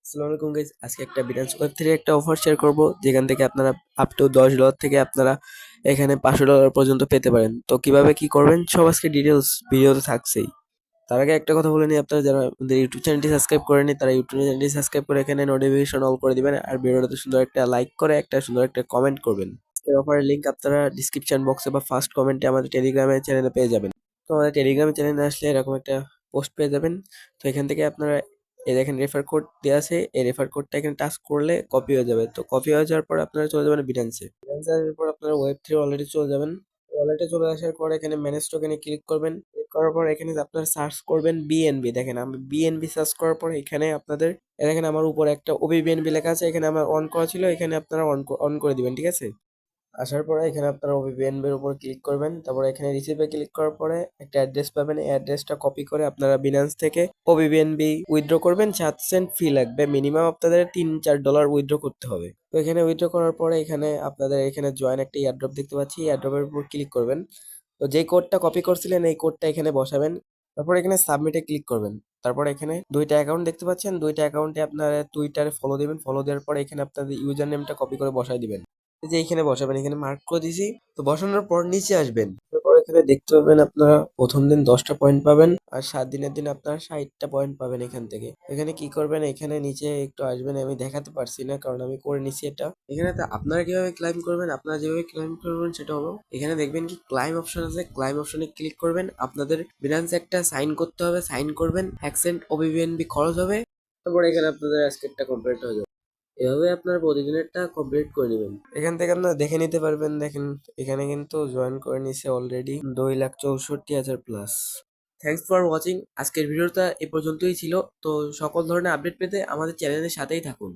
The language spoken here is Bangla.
আসসালামু আলাইকুম গাইস, আজকে একটা বিনান্স ওয়েব থ্রি একটা অফার শেয়ার করব যেখান থেকে আপনারা আপ টু $10 থেকে আপনারা এখানে $500 পর্যন্ত পেতে পারেন। তো কিভাবে কি করবেন সব আজকে ডিটেলস ভিডিওতে থাকছেই। তার আগে একটা কথা বলে নিই, আপনারা যারা আমাদের ইউটিউব চ্যানেলটি সাবস্ক্রাইব করেনি তারা ইউটিউব চ্যানেলটি সাবস্ক্রাইব করে এখানে নোটিফিকেশন অল করে দিবেন, আর ভিডিওটাতে সুন্দর একটা লাইক করে একটা সুন্দর একটা কমেন্ট করবেন। এর অফারের লিংক আপনারা ডিসক্রিপশন বক্সে বা ফার্স্ট কমেন্টে আমাদের টেলিগ্রামের চ্যানেলে পেয়ে যাবেন। তো আমাদের টেলিগ্রাম চ্যানেলে আসলে এরকম একটা পোস্ট পেয়ে যাবেন। তো এখান থেকে আপনারা এই দেখেন রেফার কোড দেওয়া আছে, এই রেফার কোডটা এখানে টাচ করলে কপি হয়ে যাবে। তো কপি হয়ে যাওয়ার পর আপনারা চলে যাবেন বিনান্সে। বিনান্সে আসার পর আপনারা ওয়েব থ্রি অলরেডি চলে যাবেন। ওয়ালেটে চলে আসার পর এখানে ম্যানেজ টোকেনে ক্লিক করবেন। ক্লিক করার পর এখানে আপনারা সার্চ করবেন বিএনবি। দেখেন আমি বিএনবি সার্চ করার পর এখানে আপনাদের দেখেন আমার উপরে একটা ওবি বিএনবি লেখা আছে, এখানে আমার অন করা ছিল, এখানে আপনারা অন করে দিবেন, ঠিক আছে। আসার পরে এখানে আপনারা OBBNB এর উপর ক্লিক করবেন, তারপরে এখানে রিসিভে ক্লিক করার পরে একটা অ্যাড্রেস পাবেন, এই অ্যাড্রেসটা কপি করে আপনারা বিনান্স থেকে OBBNB উইথড্র করবেন। 7 সেন্ট ফি লাগবে, মিনিমাম আপনাদের $3-4 উইথড্র করতে হবে। তো এখানে উইথড্র করার পরে এখানে আপনাদের এখানে জয়েন একটা এয়ারড্রপ দেখতে পাচ্ছি, এয়ারড্রপের উপর ক্লিক করবেন। তো যেই কোডটা কপি করছিলেন এই কোডটা এখানে বসাবেন। তারপর এখানে সাবমিটে ক্লিক করবেন। তারপর এখানে দুইটা অ্যাকাউন্ট দেখতে পাচ্ছেন, দুইটা অ্যাকাউন্টে আপনারা টুইটারে ফলো দিবেন, ফলো দেওয়ার পরে এখানে আপনাদের ইউজার নেমটা কপি করে বসাই দিবেন। এই যে এইখানে বসাবেন, এখানে মার্ক করে দিছি। তো বসানোর পর নিচে আসবেন, তারপর এখানে দেখতে পাবেন আপনারা প্রথম দিন 10টা পয়েন্ট পাবেন, আর 7 দিনের দিন আপনারা 60টা পয়েন্ট পাবেন। এখান থেকে এখানে কি করবেন, এখানে নিচে একটু আসবেন, আমি দেখাতে পারছি না কারণ আমি করে নিছি এটা। এখানে তো আপনারা কিভাবে ক্লাইম করবেন, আপনারা যেভাবে ক্লাইম করবেন সেটা হলো এখানে দেখবেন কি ক্লাইম অপশন আছে, ক্লাইম অপশনে ক্লিক করবেন। আপনাদের বিনান্সে একটা সাইন করতে হবে, সাইন করবেন, 1 সেন্ট OBBNB খরচ হবে। তারপর এখানে আপনাদের আজকেরটা কমপ্লিট হয়ে যাবে। এভাবে আপনারা প্রতিদিনেরটা কমপ্লিট করে নেবেন। এখান থেকে আপনারা দেখে নিতে পারবেন। দেখেন এখানে কিন্তু জয়েন করে নিছে already 2,64,000 plus. Thanks for watching. আজকের ভিডিওটা এ পর্যন্তই ছিল। তো সকল ধরনের আপডেট পেতে আমাদের চ্যানেলের সাথেই থাকুন।